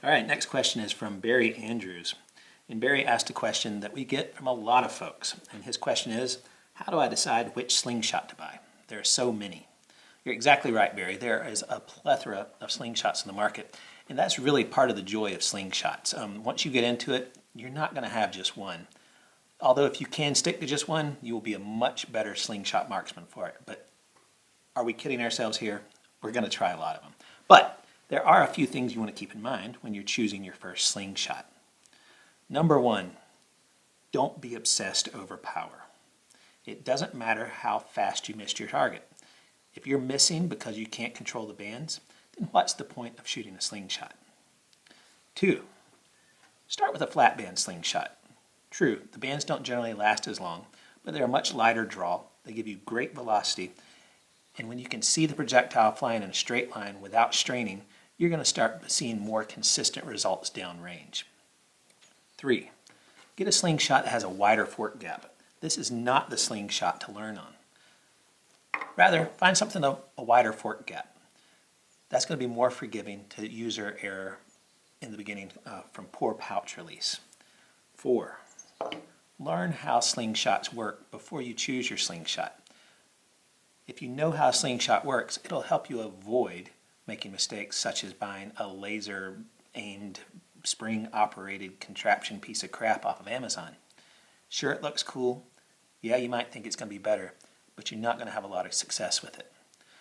All right, next question is from Barry Andrews. And Barry asked a question that we get from a lot of folks. And his question is, how do I decide which slingshot to buy? There are so many. You're exactly right, Barry. There is a plethora of slingshots in the market. And that's really part of the joy of slingshots. Once you get into it, you're not going to have just one. Although if you can stick to just one, you will be a much better slingshot marksman for it. But are we kidding ourselves here? We're going to try a lot of them. But there are a few things you want to keep in mind when you're choosing your first slingshot. Number one, don't be obsessed over power. It doesn't matter how fast you missed your target. If you're missing because you can't control the bands, then what's the point of shooting a slingshot? 2, start with a flat band slingshot. True, the bands don't generally last as long, but they're a much lighter draw. They give you great velocity, and when you can see the projectile flying in a straight line without straining, you're going to start seeing more consistent results downrange. 3, get a slingshot that has a wider fork gap. This is not the slingshot to learn on. Rather, find something with a wider fork gap. That's going to be more forgiving to user error in the beginning from poor pouch release. 4, learn how slingshots work before you choose your slingshot. If you know how a slingshot works, it'll help you avoid making mistakes such as buying a laser-aimed, spring-operated contraption piece of crap off of Amazon. Sure, it looks cool. Yeah, you might think it's going to be better, but you're not going to have a lot of success with it.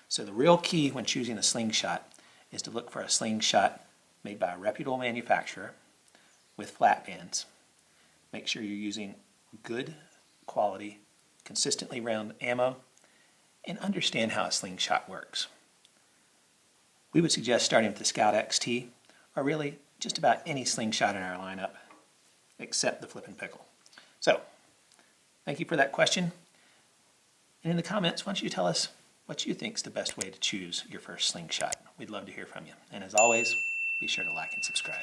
So the real key when choosing a slingshot is to look for a slingshot made by a reputable manufacturer with flat bands. Make sure you're using good quality, consistently round ammo, and understand how a slingshot works. We would suggest starting with the Scout XT, or really just about any slingshot in our lineup, except the Flippin' Pickle. So, thank you for that question. And in the comments, why don't you tell us what you think is the best way to choose your first slingshot. We'd love to hear from you. And as always, be sure to like and subscribe.